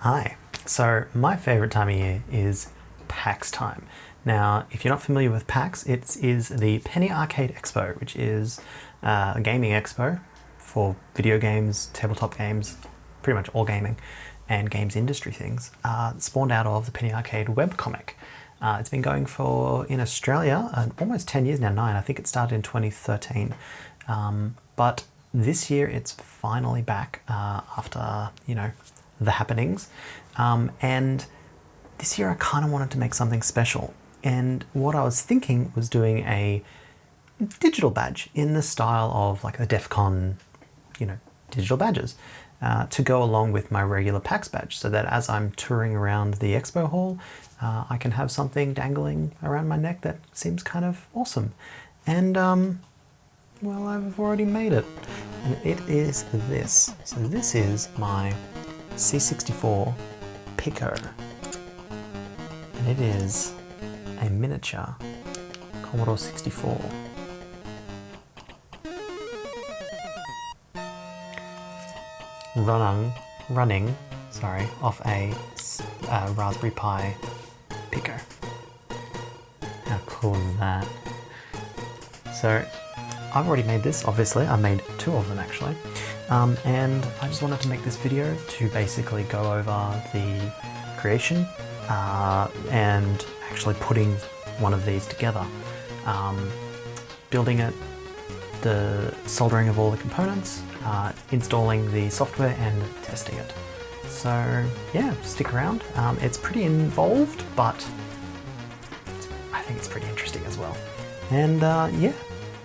Hi. So my favorite time of year is PAX time. Now, if you're not familiar with PAX, it is the Penny Arcade Expo, which is a gaming expo for video games, tabletop games, pretty much all gaming and games industry things, spawned out of the Penny Arcade webcomic. It's been going for, in Australia, almost 10 years now, 9. I think it started in 2013. But this year it's finally back after, the happenings. And this year I kind of wanted to make something special. And what I was thinking was doing a digital badge in the style of like the DEF CON, digital badges to go along with my regular PAX badge, so that as I'm touring around the expo hall, I can have something dangling around my neck that seems kind of awesome. And well, I've already made it. And it is this. So this is my C64 Pico. And it is a miniature Commodore 64. Running off a Raspberry Pi Pico. How cool is that? So I've already made this, obviously. I made 2 of them actually. And I just wanted to make this video to basically go over the creation and actually putting one of these together. Building it, the soldering of all the components, installing the software and testing it. So yeah, stick around. It's pretty involved, but I think it's pretty interesting as well. And yeah,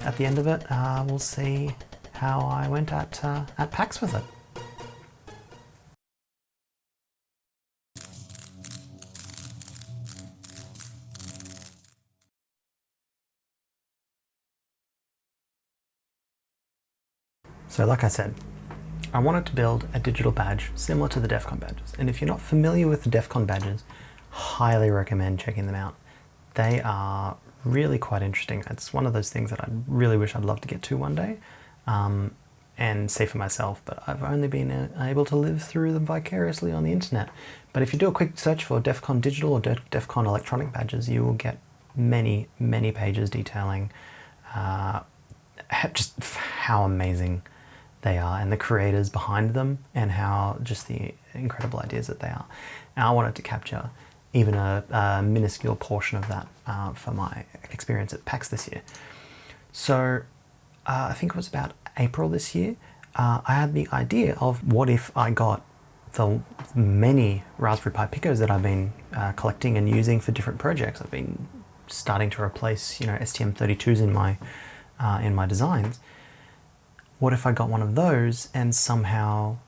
at the end of it, we'll see how I went at PAX with it. So like I said, I wanted to build a digital badge similar to the DEF CON badges. And if you're not familiar with the DEF CON badges, highly recommend checking them out. They are really quite interesting. It's one of those things that I really wish I'd love to get to one day and see for myself, but I've only been able to live through them vicariously on the internet. But if you do a quick search for DEF CON digital or DEF CON electronic badges, you will get many, many pages detailing just how amazing they are and the creators behind them and how just the incredible ideas that they are. And I wanted to capture even a minuscule portion of that for my experience at PAX this year. So I think it was about April this year, I had the idea of what if I got the many Raspberry Pi Picos that I've been collecting and using for different projects. I've been starting to replace STM32s in my designs. What if I got one of those and somehow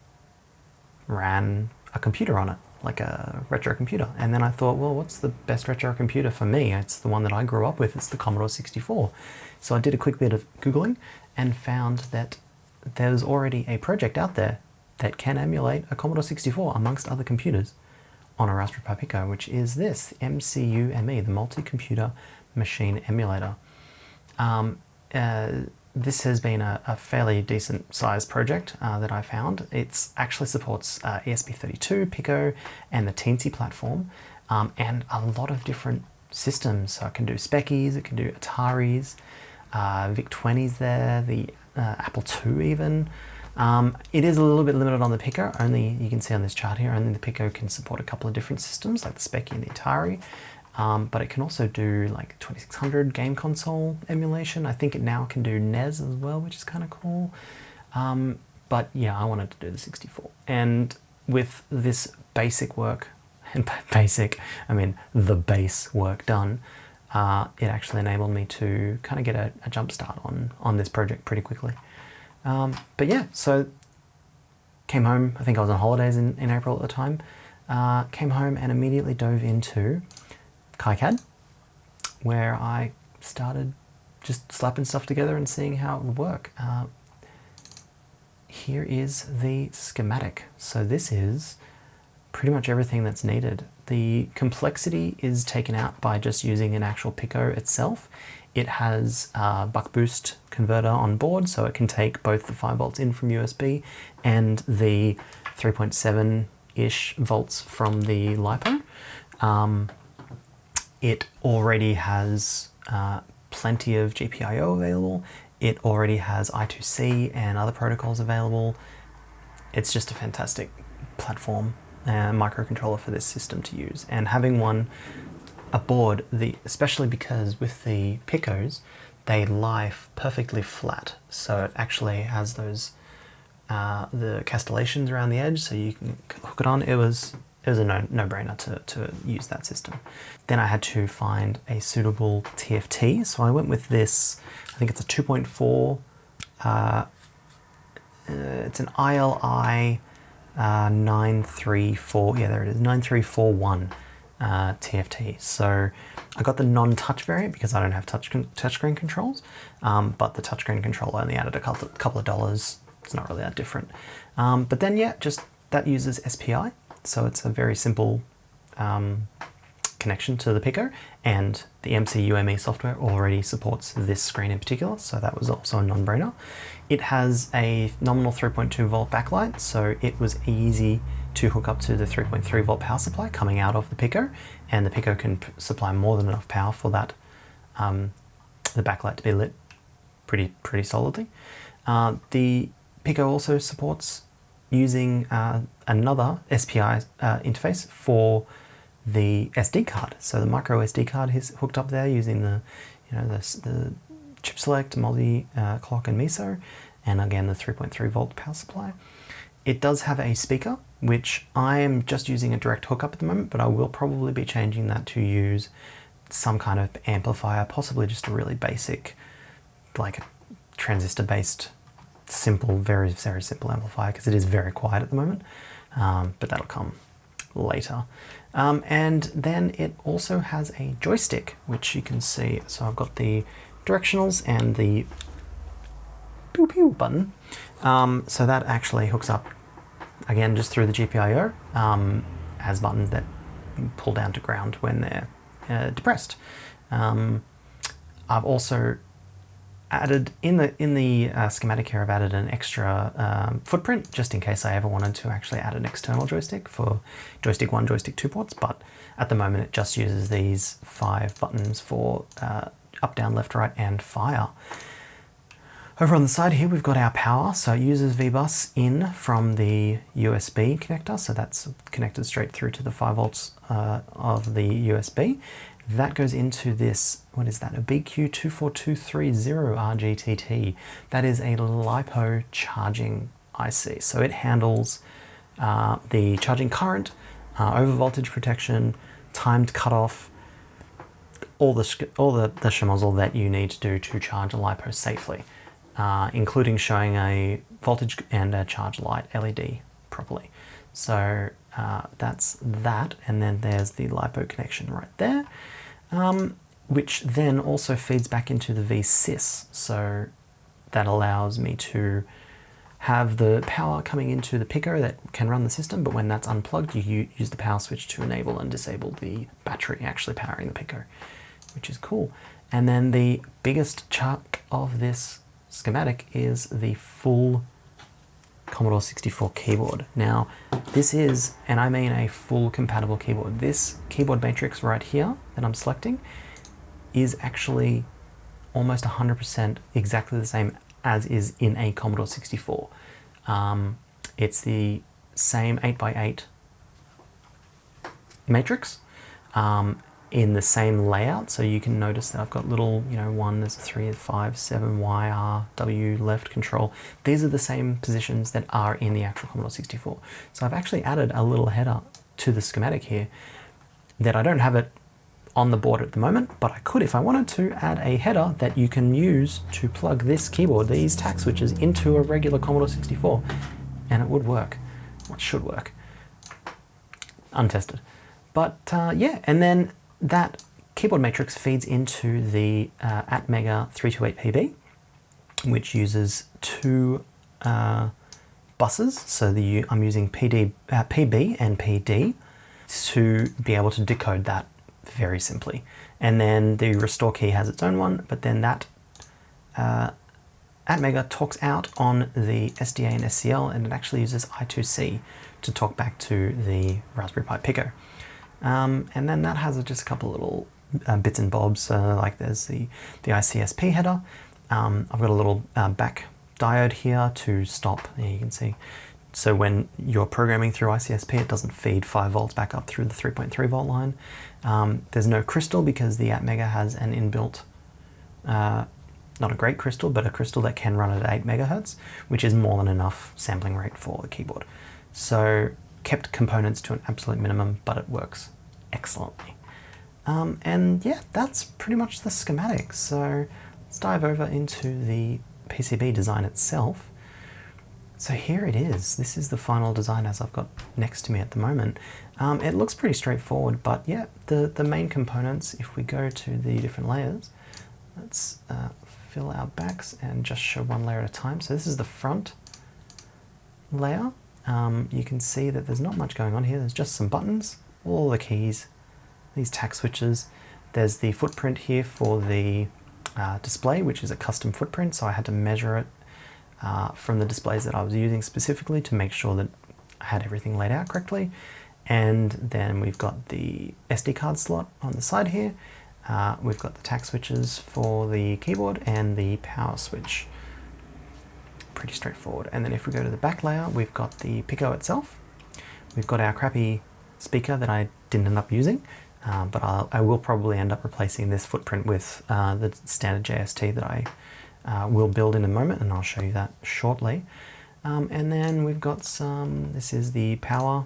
ran a computer on it, like a retro computer? And then I thought, well, what's the best retro computer for me? It's the one that I grew up with. It's the Commodore 64. So I did a quick bit of Googling and found that there's already a project out there that can emulate a Commodore 64 amongst other computers on a Raspberry Pi Pico, which is this MCUME, the Multi-Computer Machine Emulator. This has been a fairly decent sized project that I found. It actually supports ESP32, Pico, and the Teensy platform, and a lot of different systems. So it can do Speckies, it can do Ataris, VIC-20s there, the Apple II even. It is a little bit limited on the Pico. Only, you can see on this chart here, only the Pico can support a couple of different systems like the Speckie and the Atari. But it can also do like 2600 game console emulation. I think it now can do NES as well, which is kind of cool. But yeah, I wanted to do the 64. And with this basic work, and by basic, I mean the base work done, it actually enabled me to kind of get a jump start on this project pretty quickly. But yeah, so came home, I think I was on holidays in April at the time, came home and immediately dove into KiCad, where I started just slapping stuff together and seeing how it would work. Here is the schematic. So this is pretty much everything that's needed. The complexity is taken out by just using an actual Pico itself. It has a buck boost converter on board, so it can take both the 5 volts in from USB and the 3.7 20-ish volts from the LiPo. It already has plenty of GPIO available. It already has I2C and other protocols available. It's just a fantastic platform microcontroller for this system to use. And having one aboard, especially because with the Picos, they lie perfectly flat. So it actually has those the castellations around the edge, so you can hook it on. It was a no-brainer to use that system. Then I had to find a suitable TFT, so I went with this. I think it's a 2.4. It's an ILI 934. Yeah, there it is, 9341 TFT. So I got the non-touch variant because I don't have touchscreen controls, but the touchscreen controller only added a couple of dollars. It's not really that different. But then yeah, just that uses SPI. So it's a very simple connection to the Pico, and the MCUME software already supports this screen in particular, so that was also a non-brainer. It has a nominal 3.2 volt backlight, so it was easy to hook up to the 3.3 volt power supply coming out of the Pico, and the Pico can supply more than enough power for that, the backlight to be lit pretty solidly. The Pico also supports using another SPI interface for the SD card. So the micro SD card is hooked up there using the chip select, multi clock and MISO, and again the 3.3 volt power supply. It does have a speaker, which I am just using a direct hookup at the moment, but I will probably be changing that to use some kind of amplifier, possibly just a really basic, like transistor based simple, very simple amplifier, because it is very quiet at the moment, but that'll come later. And then it also has a joystick, which you can see. So I've got the directionals and the pew pew button. So that actually hooks up again just through the GPIO, as buttons that pull down to ground when they're depressed. I've also added in the schematic here, I've added an extra footprint just in case I ever wanted to actually add an external joystick for joystick 1, joystick 2 ports, but at the moment it just uses these 5 buttons for up, down, left, right, and fire. Over on the side here we've got our power, so it uses VBus in from the USB connector, so that's connected straight through to the 5 volts of the USB. That goes into this, what is that, a BQ24230 RGTT. That is a LiPo charging IC. So it handles the charging current, over voltage protection, timed cutoff, all the schmozzle that you need to do to charge a LiPo safely, including showing a voltage and a charge light LED properly. So that's that, and then there's the LiPo connection right there, which then also feeds back into the VSys. So that allows me to have the power coming into the Pico that can run the system, but when that's unplugged, you use the power switch to enable and disable the battery actually powering the Pico, which is cool. And then the biggest chunk of this schematic is the full Commodore 64 keyboard. Now, this is, and I mean a full compatible keyboard. This keyboard matrix right here that I'm selecting is actually almost 100% exactly the same as is in a Commodore 64. It's the same 8x8 matrix in the same layout, so you can notice that I've got little, 1, there's a 3, 5, 7, Y, R, W, left, control. These are the same positions that are in the actual Commodore 64. So I've actually added a little header to the schematic here that I don't have it on the board at the moment, but I could, if I wanted to, add a header that you can use to plug this keyboard, these tack switches, into a regular Commodore 64, and it would work. Well, it should work. Untested. But yeah, and then that keyboard matrix feeds into the Atmega 328PB, which uses 2 buses. So I'm using PB and PD to be able to decode that very simply. And then the restore key has its own one, but then that Atmega talks out on the SDA and SCL, and it actually uses I2C to talk back to the Raspberry Pi Pico. And then that has just a couple of little bits and bobs, like there's the ICSP header. I've got a little back diode here to stop, you can see, so when you're programming through ICSP, it doesn't feed 5 volts back up through the 3.3 volt line. There's no crystal because the Atmega has an inbuilt, not a great crystal, but a crystal that can run at 8 megahertz, which is more than enough sampling rate for the keyboard. So kept components to an absolute minimum, but it works excellently. And yeah, that's pretty much the schematics. So let's dive over into the PCB design itself. So here it is. This is the final design as I've got next to me at the moment. It looks pretty straightforward, but yeah, the main components, if we go to the different layers, let's fill our backs and just show one layer at a time. So this is the front layer. You can see that there's not much going on here. There's just some buttons, all the keys, these tack switches. There's the footprint here for the display, which is a custom footprint, so I had to measure it from the displays that I was using specifically to make sure that I had everything laid out correctly. And then we've got the SD card slot on the side here. We've got the tack switches for the keyboard and the power switch. Pretty straightforward. And then if we go to the back layer, we've got the Pico itself. We've got our crappy speaker that I didn't end up using, but I will probably end up replacing this footprint with the standard JST that I will build in a moment, and I'll show you that shortly. And then we've got this is the power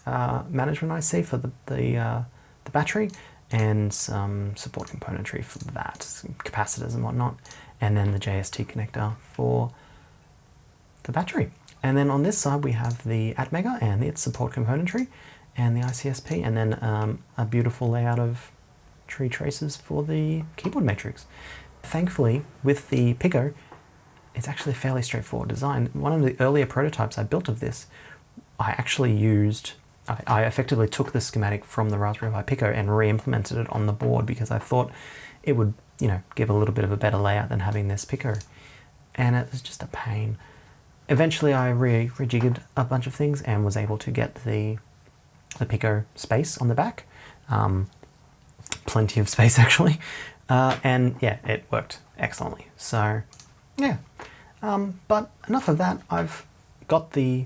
management IC for the battery, and some support componentry for that, some capacitors and whatnot, and then the JST connector for the battery. And then on this side we have the Atmega and its support componentry and the ICSP, and then a beautiful layout of tree traces for the keyboard matrix. Thankfully, with the Pico, it's actually a fairly straightforward design. One of the earlier prototypes I built of this, I actually used, I effectively took the schematic from the Raspberry Pi Pico and re-implemented it on the board because I thought it would, you know, give a little bit of a better layout than having this Pico. And it was just a pain. Eventually I rejiggered a bunch of things and was able to get the Pico space on the back. Plenty of space actually. And yeah, it worked excellently. So yeah, but enough of that. I've got the,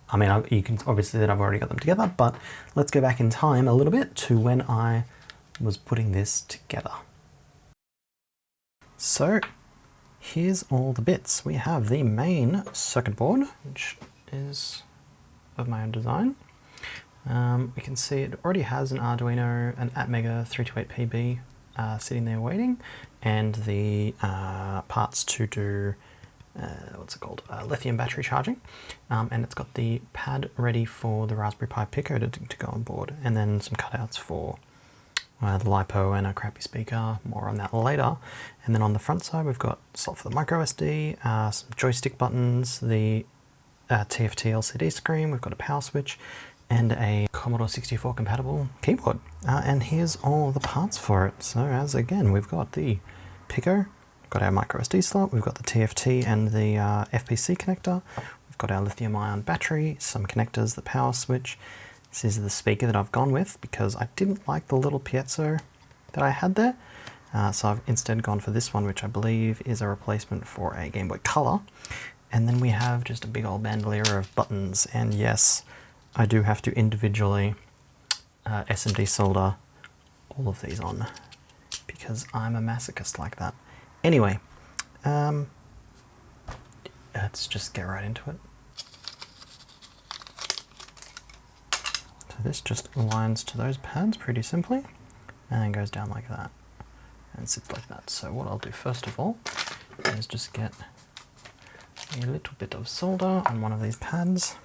I mean, you can obviously that I've already got them together, but let's go back in time a little bit to when I was putting this together. So here's all the bits. We have the main circuit board, which is of my own design. We can see it already has an Arduino, an Atmega 328PB sitting there waiting, and the parts to do, what's it called, lithium battery charging. And it's got the pad ready for the Raspberry Pi Pico to go on board, and then some cutouts for the LiPo and a crappy speaker, more on that later. And then on the front side we've got a slot for the micro SD, some joystick buttons, the TFT LCD screen, we've got a power switch, and a Commodore 64 compatible keyboard. And here's all the parts for it. So as again, we've got the Pico, we've got our micro SD slot, we've got the TFT and the FPC connector, we've got our lithium ion battery, some connectors, the power switch. This is the speaker that I've gone with because I didn't like the little piezo that I had there. So I've instead gone for this one, which I believe is a replacement for a Game Boy Color. And then we have just a big old bandolier of buttons. And yes, I do have to individually SMD solder all of these on because I'm a masochist like that. Anyway, let's just get right into it. So this just aligns to those pads pretty simply and then goes down like that and sits like that. So what I'll do first of all is just get a little bit of solder on one of these pads.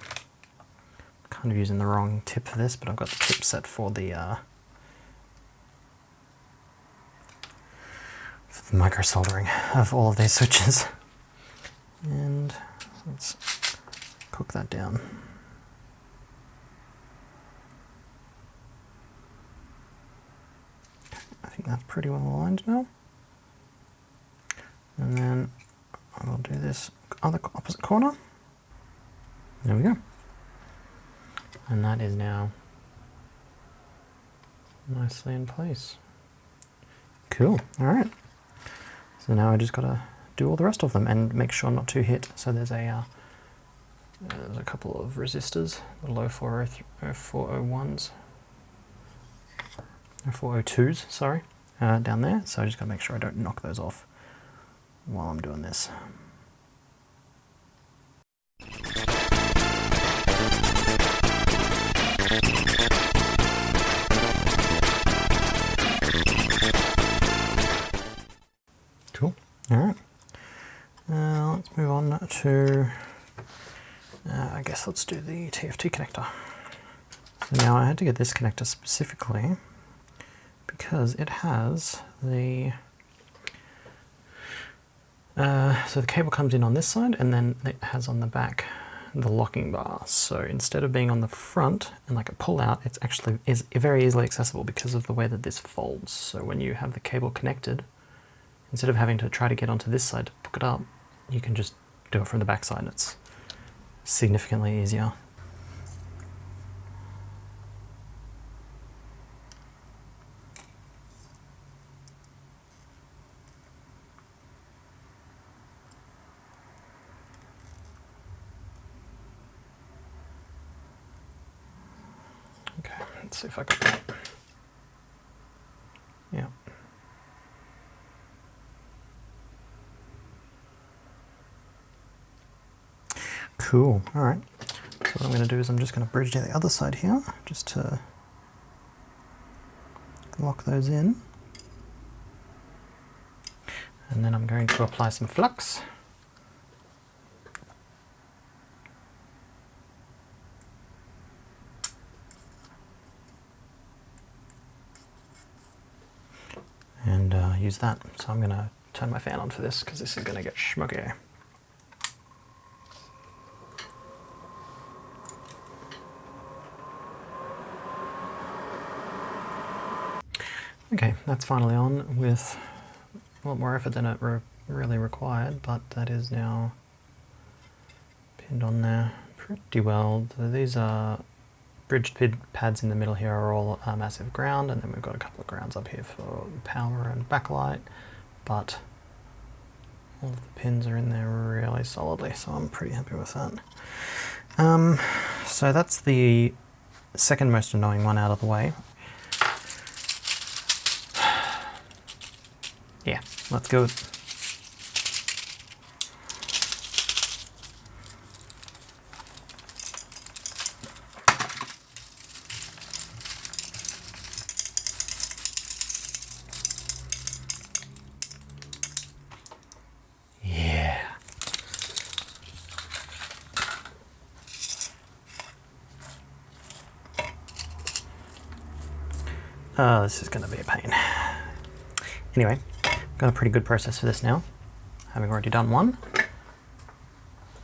Kind of using the wrong tip for this, but I've got the tip set for the micro soldering of all of these switches. And let's cook that down. I think that's pretty well aligned now. And then I will do this other opposite corner. There we go. And that is now nicely in place. Cool, all right. So now I just gotta do all the rest of them and make sure not to hit. So there's a couple of resistors, the low 401s, or 402s, sorry, down there. So I just gotta make sure I don't knock those off while I'm doing this. Cool. All right. Let's move on to, I guess let's do the TFT connector. So now I had to get this connector specifically because it has the, so the cable comes in on this side and then it has on the back the locking bar. So instead of being on the front and like a pull out, it's actually is very easily accessible because of the way that this folds. So when you have the cable connected, instead of having to try to get onto this side to hook it up, you can just do it from the back side. It's significantly easier. Okay, let's see if I got that. Yeah. Cool, all right. So what I'm going to do is I'm just going to bridge to the other side here, just to lock those in. And then I'm going to apply some flux. And use that. So I'm going to turn my fan on for this because this is going to get smoky. Okay, that's finally on with a lot more effort than it really required, but that is now pinned on there pretty well. So these are bridged pads in the middle here are all massive ground, and then we've got a couple of grounds up here for power and backlight, but all of the pins are in there really solidly, so I'm pretty happy with that. So that's the second most annoying one out of the way. Yeah, let's go. Yeah. Oh, this is going to be a pain. Anyway. Got a pretty good process for this now, having already done one.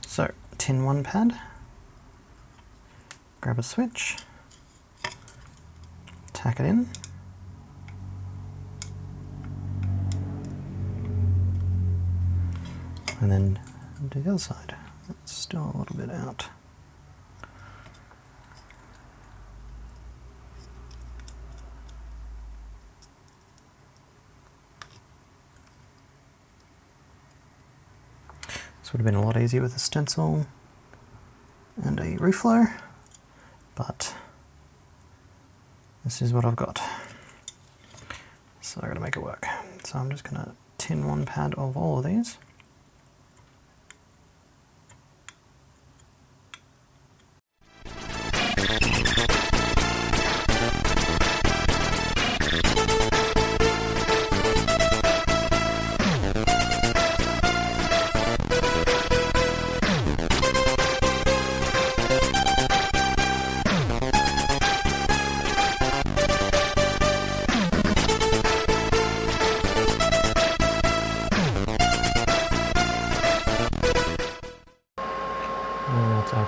So, tin one pad, grab a switch, tack it in, and then do the other side. It's still a little bit out. This would have been a lot easier with a stencil and a reflow, but this is what I've got. So I've got to make it work. So I'm just going to tin one pad of all of these.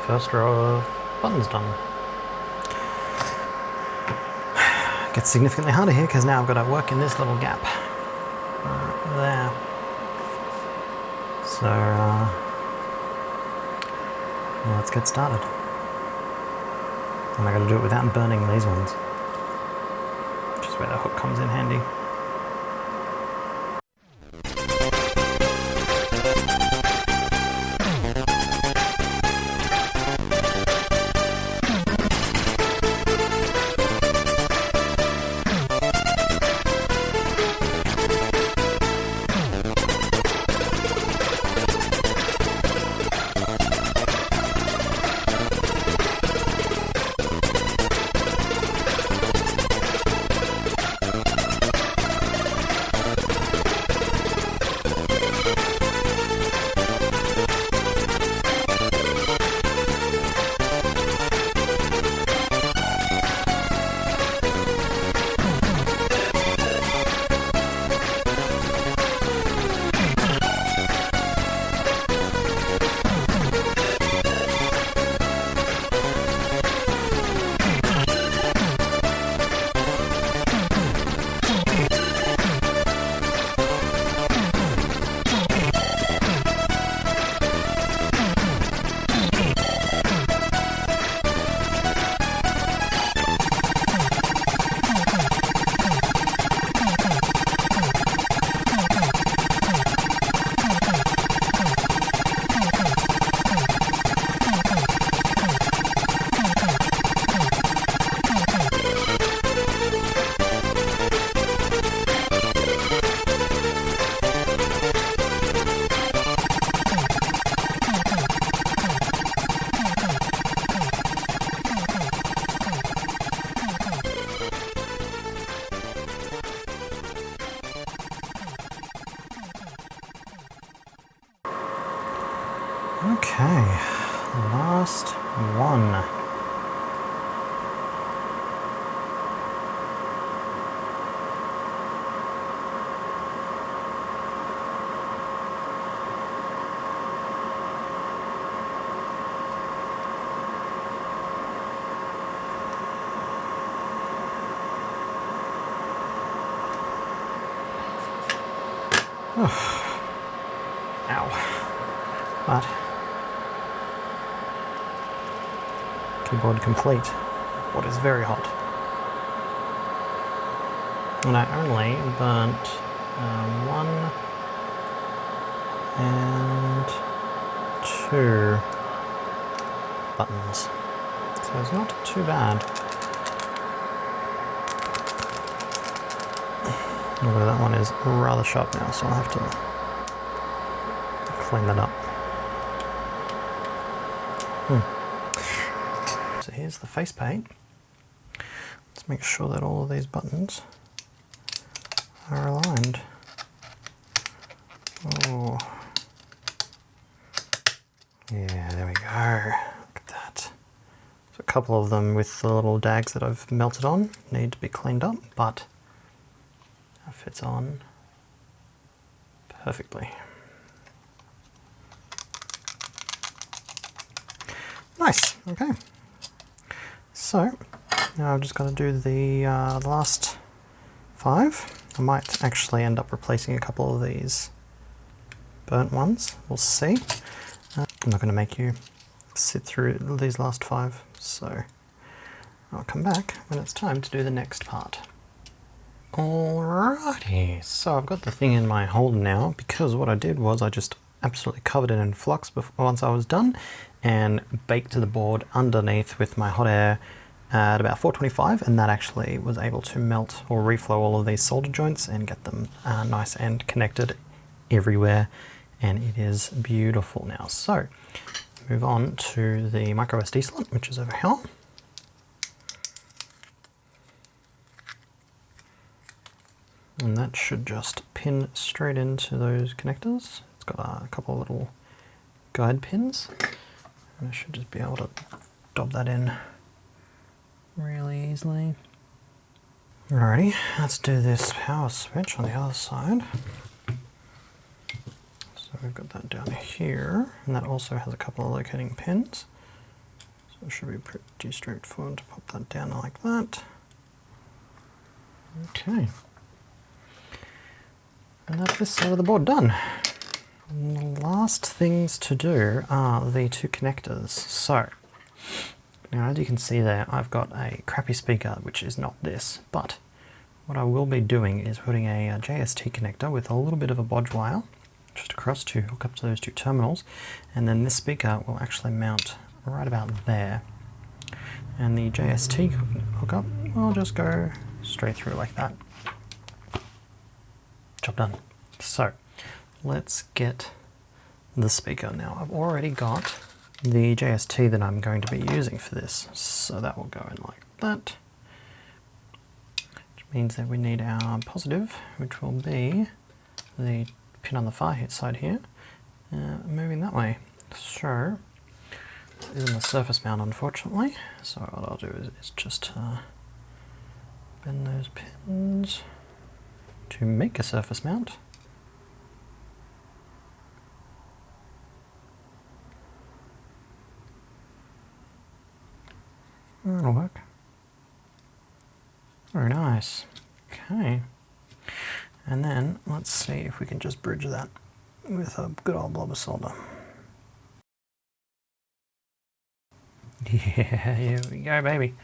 First row of buttons done. Gets significantly harder here because now I've got to work in this little gap there. So let's get started. And I gotta do it without burning these ones, which is where the hook comes in handy. Okay, last one. Ow. But keyboard complete. What is very hot. And I only burnt 1 and 2 buttons. So it's not too bad. Although that one is rather sharp now, so I'll have to clean that up. So here's the facepaint. Let's make sure that all of these buttons are aligned. Oh, yeah, there we go. Look at that. So a couple of them with the little dags that I've melted on need to be cleaned up, but that fits on perfectly. Nice, okay. So now I've just got to do the last 5. I might actually end up replacing a couple of these burnt ones, we'll see. I'm not going to make you sit through these last 5, so I'll come back when it's time to do the next part. Alrighty, so I've got the thing in my holder now, because what I did was I just absolutely covered it in flux once I was done and baked the board underneath with my hot air at about 425, and that actually was able to melt or reflow all of these solder joints and get them nice and connected everywhere, and it is beautiful now. So move on to the micro SD slot, which is over here. And that should just pin straight into those connectors. It's got a couple of little guide pins, and I should just be able to dob that in really easily. Alrighty, let's do this power switch on the other side. So we've got that down here, and that also has a couple of locating pins. So it should be pretty straightforward to pop that down like that. Okay. And that's this side of the board done. And the last things to do are the 2 connectors. So Now as you can see there, I've got a crappy speaker which is not this, but what I will be doing is putting a JST connector with a little bit of a bodge wire just across to hook up to those two terminals, and then this speaker will actually mount right about there. And the JST hookup will just go straight through like that. Job done. So let's get the speaker now. I've already got the JST that I'm going to be using for this, so that will go in like that, which means that we need our positive, which will be the pin on the far side here, moving that way. So this isn't a surface mount, unfortunately, so what I'll do is just bend those pins to make a surface mount. That'll work. Very nice. Okay. And then let's see if we can just bridge that with a good old blob of solder. Yeah, here we go, baby.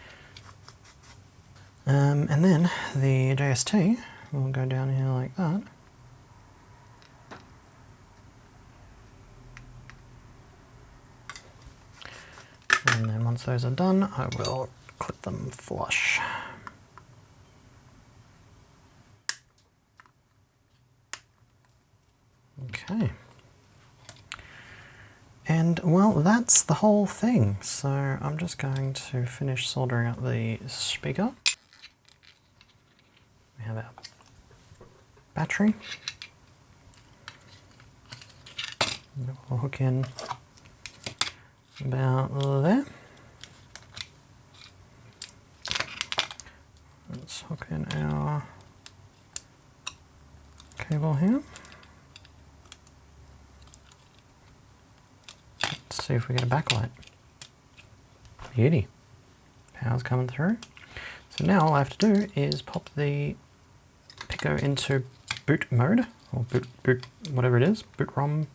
And then the JST will go down here like that. And then once those are done, I will clip them flush. Okay. And well, that's the whole thing. So I'm just going to finish soldering up the speaker. We have our battery. We'll hook in about there. Let's hook in our cable here. Let's see if we get a backlight. Beauty. Power's coming through. So now all I have to do is pop the Pico into boot mode, or boot whatever it is, boot ROM,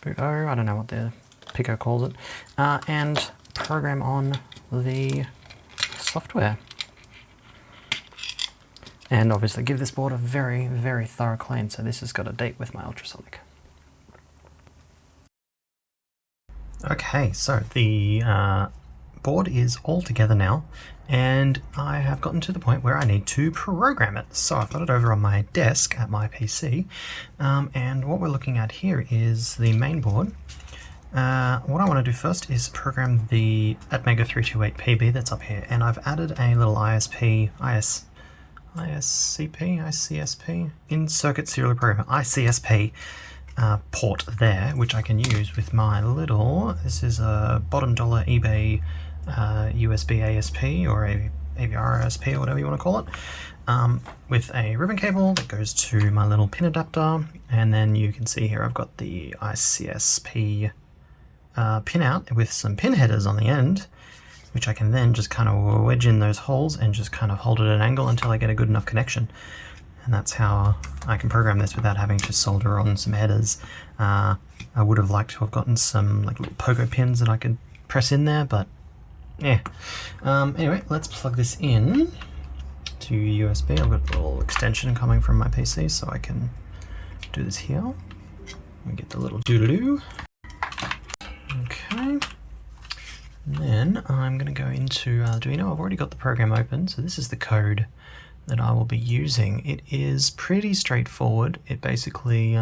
boot O, I don't know what the Pico calls it, and program on the software. And obviously give this board a very, very thorough clean, so this has got a date with my ultrasonic. Okay, so the board is all together now, and I have gotten to the point where I need to program it. So I've got it over on my desk at my PC, and what we're looking at here is the main board. What I want to do first is program the Atmega 328 PB that's up here, and I've added a little ICSP, in-circuit serial programmer, ICSP port there, which I can use with my little, this is a bottom dollar eBay USB ASP or a AVR ASP or whatever you want to call it, with a ribbon cable that goes to my little pin adapter, and then you can see here I've got the ICSP pin out with some pin headers on the end, which I can then just kind of wedge in those holes and just kind of hold it at an angle until I get a good enough connection. And that's how I can program this without having to solder on some headers. I would have liked to have gotten some like little pogo pins that I could press in there, but yeah. Anyway, let's plug this in to USB. I've got a little extension coming from my PC, so I can do this here. We get the little doodaloo. Okay. And then I'm going to go into Arduino. I've already got the program open, so this is the code that I will be using. It is pretty straightforward. It basically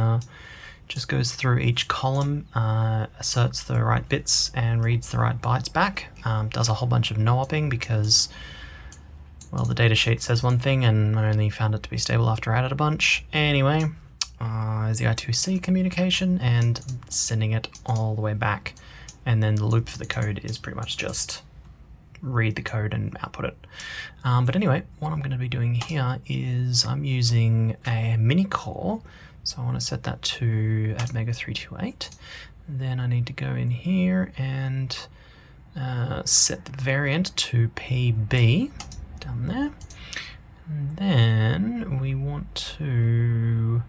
just goes through each column, asserts the right bits and reads the right bytes back. Does a whole bunch of no-opping because, well, the datasheet says one thing and I only found it to be stable after I added a bunch. Anyway, is the I2C communication and sending it all the way back. And then the loop for the code is pretty much just read the code and output it. But anyway, what I'm going to be doing here is I'm using a mini core, so I want to set that to Atmega 328. Then I need to go in here and set the variant to PB down there. And then we want to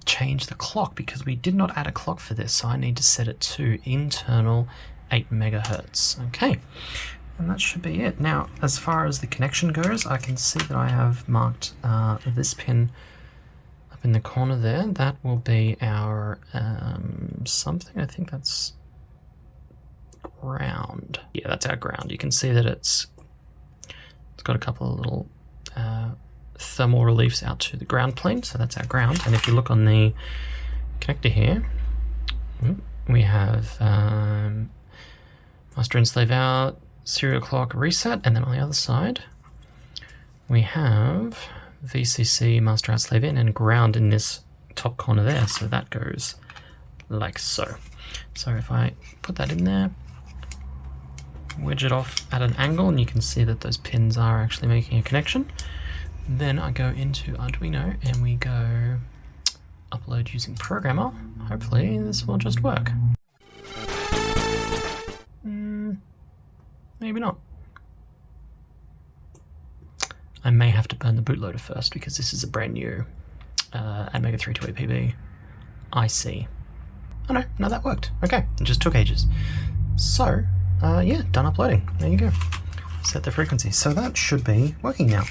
change the clock because we did not add a clock for this, so I need to set it to internal 8 megahertz. Okay, and that should be it. Now, as far as the connection goes, I can see that I have marked this pin up in the corner there. That will be our something. I think that's ground. Yeah, that's our ground. You can see that it's got a couple of little thermal reliefs out to the ground plane, so that's our ground. And if you look on the connector here, we have master in, slave out, serial clock, reset, and then on the other side we have VCC, master out, slave in, and ground in this top corner there. So that goes like so. So if I put that in there, wedge it off at an angle, and you can see that those pins are actually making a connection. Then I go into Arduino and we go upload using programmer. Hopefully this will just work. Maybe not. I may have to burn the bootloader first because this is a brand new Amiga 328PB IC. Oh no, that worked. Okay, it just took ages. So, yeah, done uploading. There you go. Set the frequency. So that should be working now.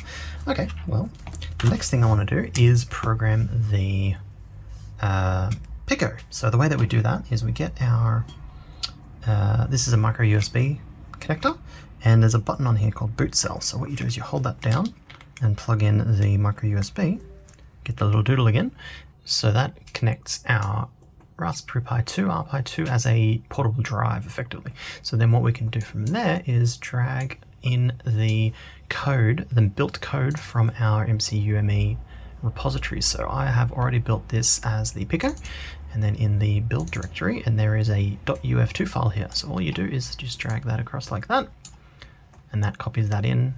Okay, well, the next thing I want to do is program the Pico. So the way that we do that is we get our, this is a micro USB connector, and there's a button on here called boot cell. So what you do is you hold that down and plug in the micro USB, get the little doodle again. So that connects our Raspberry Pi 2, RPi 2 as a portable drive effectively. So then what we can do from there is drag in the code, the built code from our MCUME repository. So I have already built this as the Pico, and then in the build directory, and there is a .uf2 file here. So all you do is just drag that across like that, and that copies that in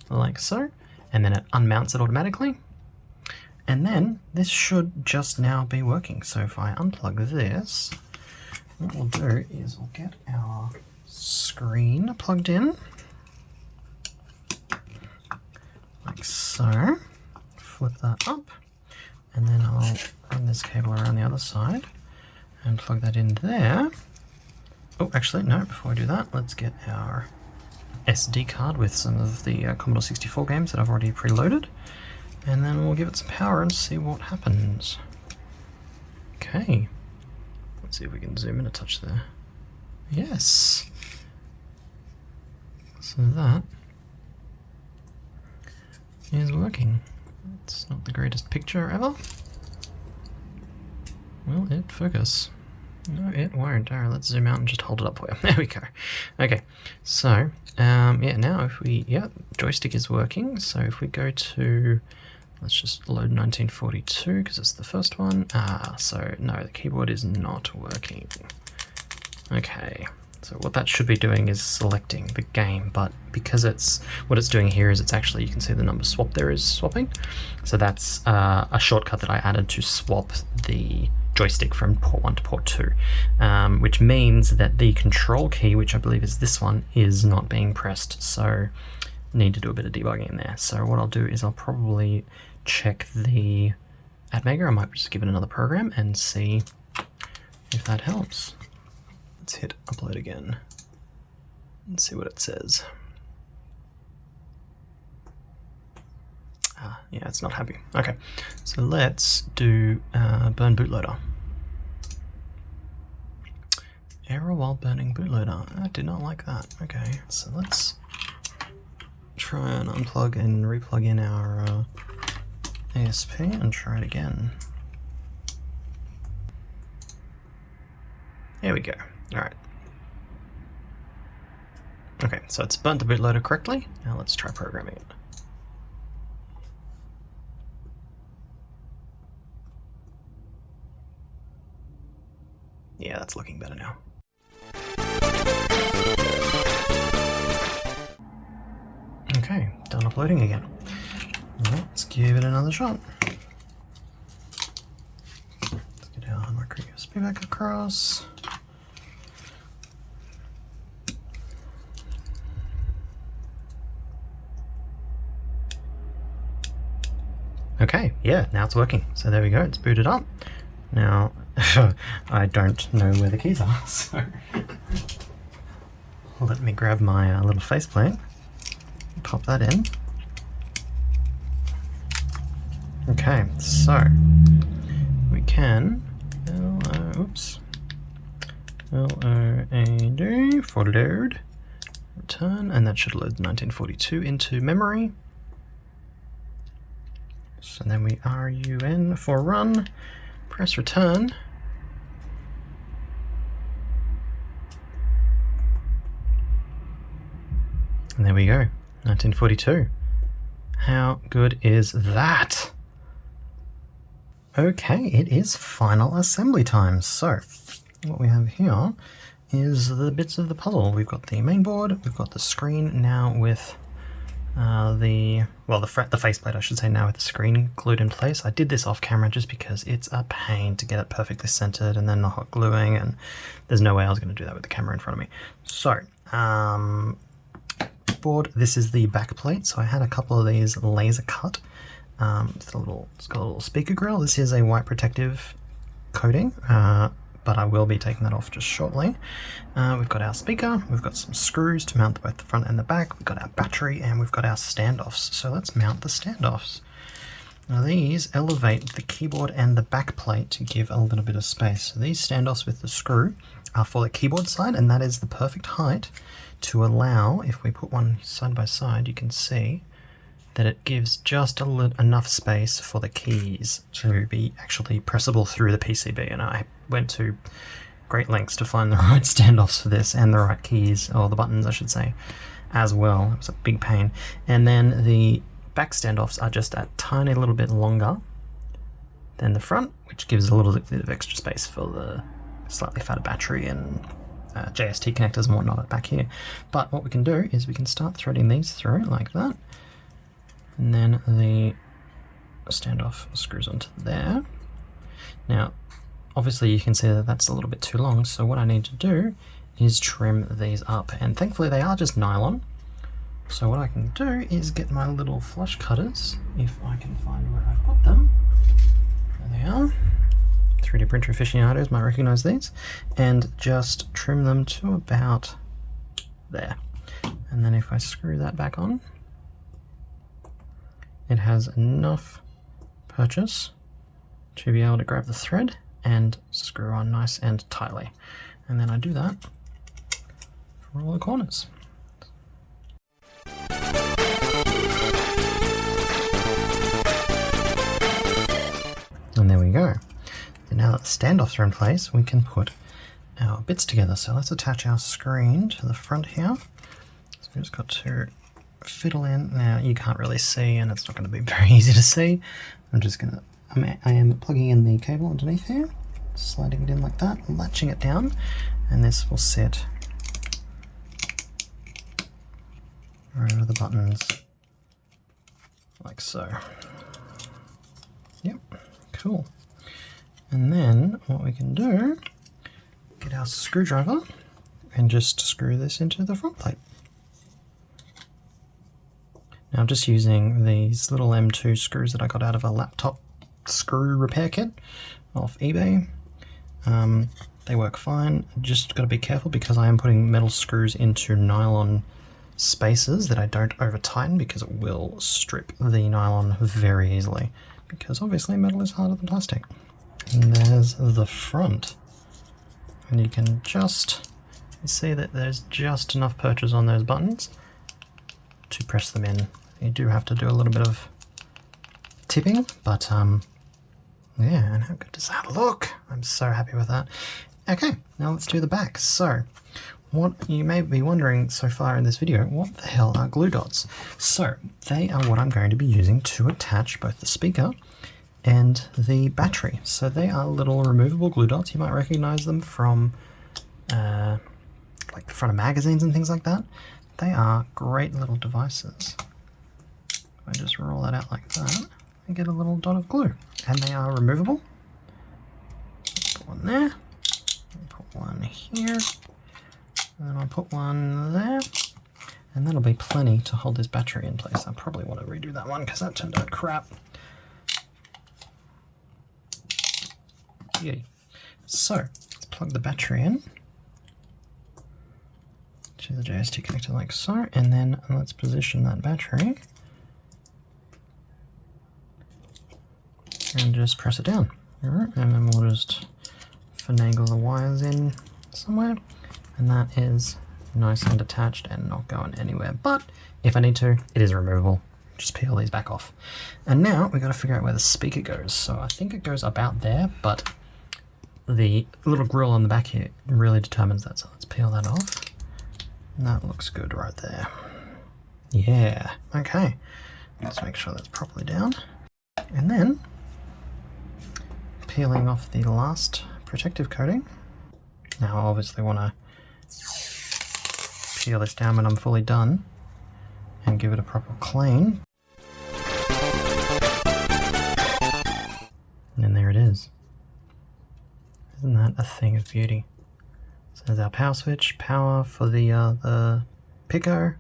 like so, and then it unmounts it automatically. And then this should just now be working. So if I unplug this, what we'll do is we'll get our screen plugged in, like so. Flip that up, and then I'll run this cable around the other side and plug that in there. Oh, actually, no, before I do that, let's get our SD card with some of the Commodore 64 games that I've already preloaded. And then we'll give it some power and see what happens. Okay. Let's see if we can zoom in a touch there. Yes. So that is working. It's not the greatest picture ever. Will it focus? No, it won't. Alright, let's zoom out and just hold it up for you. There we go. Okay, so, yeah, now if we, yeah, joystick is working. So if we go to, let's just load 1942 because it's the first one. So no, the keyboard is not working. Okay, so what that should be doing is selecting the game, but because it's, what it's doing here is it's actually, you can see the number swap there is swapping. So that's a shortcut that I added to swap the joystick from port 1 to port 2, which means that the control key, which I believe is this one, is not being pressed. So need to do a bit of debugging in there. So what I'll do is I'll probably check the Atmega. I might just give it another program and see if that helps. Let's hit upload again and see what it says. Yeah, it's not happy. Okay, so let's do burn bootloader. Error while burning bootloader. I did not like that. Okay, so let's try and unplug and replug in our ASP and try it again. There we go. Alright. Okay, so it's burnt the bootloader correctly. Now let's try programming it. Yeah, that's looking better now. Okay, done uploading again. Let's give it another shot. Let's get our micro USB back across. Okay, yeah, now it's working. So there we go, it's booted up. Now, I don't know where the keys are, so let me grab my little faceplate, pop that in. Okay, so we can LOAD for load, return, and that should load 1942 into memory. So then we RUN for run, press return. And there we go, 1942. How good is that? Okay, it is final assembly time. So what we have here is the bits of the puzzle. We've got the main board, we've got the screen now with the faceplate, I should say, now with the screen glued in place. I did this off camera just because it's a pain to get it perfectly centered and then the hot gluing, and there's no way I was going to do that with the camera in front of me. So, board, this is the back plate. So I had a couple of these laser cut. It's got a little speaker grill. This is a white protective coating, but I will be taking that off just shortly. We've got our speaker, we've got some screws to mount both the front and the back, we've got our battery, and we've got our standoffs. So let's mount the standoffs. Now these elevate the keyboard and the back plate to give a little bit of space. So these standoffs with the screw are for the keyboard side, and that is the perfect height to allow, if we put one side by side, you can see that it gives just enough space for the keys to be actually pressable through the PCB. And I went to great lengths to find the right standoffs for this, and the right keys, or the buttons I should say, as well. It was a big pain. And then the back standoffs are just a tiny little bit longer than the front, which gives a little bit of extra space for the slightly fatter battery and JST connectors and whatnot back here. But what we can do is we can start threading these through like that. And then the standoff screws onto there. Now, obviously you can see that that's a little bit too long, so what I need to do is trim these up. And thankfully they are just nylon. So what I can do is get my little flush cutters, if I can find where I've put them. There they are. 3D printer aficionados might recognize these. And just trim them to about there. And then if I screw that back on, it has enough purchase to be able to grab the thread and screw on nice and tightly. And then I do that for all the corners. And there we go. And now that the standoffs are in place, we can put our bits together. So let's attach our screen to the front here. So we just got to fiddle in. Now you can't really see, and it's not going to be very easy to see. I am plugging in the cable underneath here, sliding it in like that, latching it down, and this will sit right over the buttons like so. Yep, cool. And then what we can do, get our screwdriver and just screw this into the front plate. Now I'm just using these little M2 screws that I got out of a laptop screw repair kit off eBay. They work fine, just got to be careful because I am putting metal screws into nylon spaces that I don't over tighten, because it will strip the nylon very easily, because obviously metal is harder than plastic. And there's the front, and you can just see that there's just enough purchase on those buttons to press them in. You do have to do a little bit of tipping, but yeah, and how good does that look? I'm so happy with that. Okay, now let's do the back. So, what you may be wondering so far in this video, what the hell are glue dots? So, they are what I'm going to be using to attach both the speaker and the battery. So they are little removable glue dots. You might recognize them from like the front of magazines and things like that. They are great little devices. If I just roll that out like that, I get a little dot of glue. And they are removable. Put one there, put one here, and then I'll put one there, and that'll be plenty to hold this battery in place. I probably want to redo that one because that turned out crap. Yay. So let's plug the battery in to the JST connector like so, and then let's position that battery and just press it down. Alright, and then we'll just finagle the wires in somewhere, and that is nice and attached and not going anywhere. But if I need to, it is removable. Just peel these back off. And now we've got to figure out where the speaker goes. So I think it goes about there, but the little grill on the back here really determines that. So let's peel that off. And that looks good right there. Yeah, okay. Let's make sure that's properly down. And then peeling off the last protective coating. Now I obviously want to peel this down when I'm fully done and give it a proper clean. And there it is. Isn't that a thing of beauty? So there's our power switch, power for the Pico,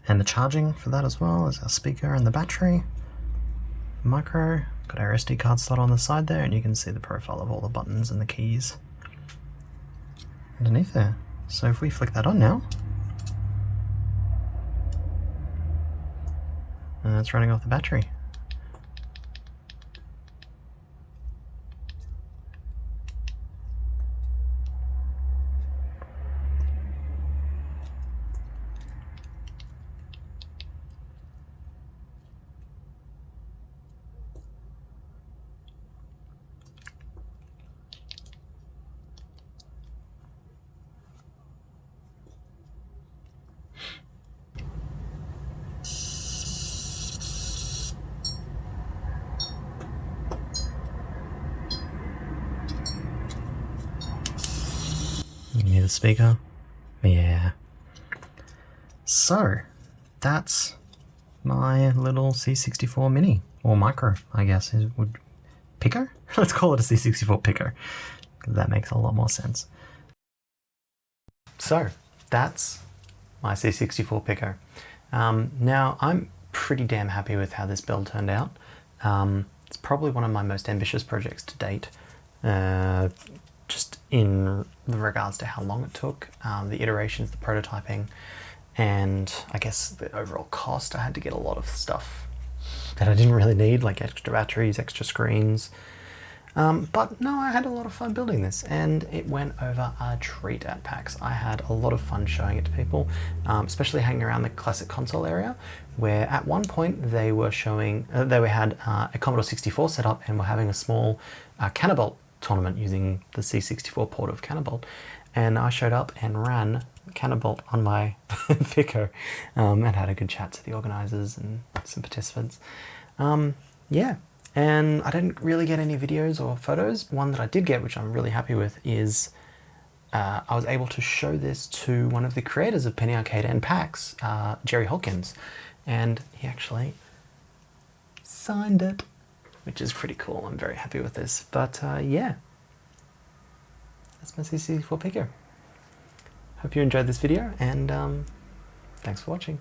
and the charging for that as well. There's our speaker and the battery. Micro, got our SD card slot on the side there, and you can see the profile of all the buttons and the keys underneath there. So if we flick that on now, and it's running off the battery. You hear the speaker? Yeah. So, that's my little C64 Mini, or Micro, I guess. Would Pico? Let's call it a C64 Pico. That makes a lot more sense. So, that's my C64 Pico. Now, I'm pretty damn happy with how this build turned out. It's probably one of my most ambitious projects to date. Just in regards to how long it took, the iterations, the prototyping, and I guess the overall cost. I had to get a lot of stuff that I didn't really need, like extra batteries, extra screens. But no, I had a lot of fun building this, and it went over a treat at PAX. I had a lot of fun showing it to people, especially hanging around the classic console area, where at one point they were showing, they had a Commodore 64 set up and were having a small Cannonbolt tournament using the C64 port of Cannonbolt, and I showed up and ran Cannonbolt on my Pico, and had a good chat to the organisers and some participants. Yeah, and I didn't really get any videos or photos. One that I did get, which I'm really happy with, is I was able to show this to one of the creators of Penny Arcade and PAX, Jerry Hawkins, and he actually signed it, which is pretty cool. I'm very happy with this. But yeah, that's my C64 Pico. Hope you enjoyed this video, and thanks for watching.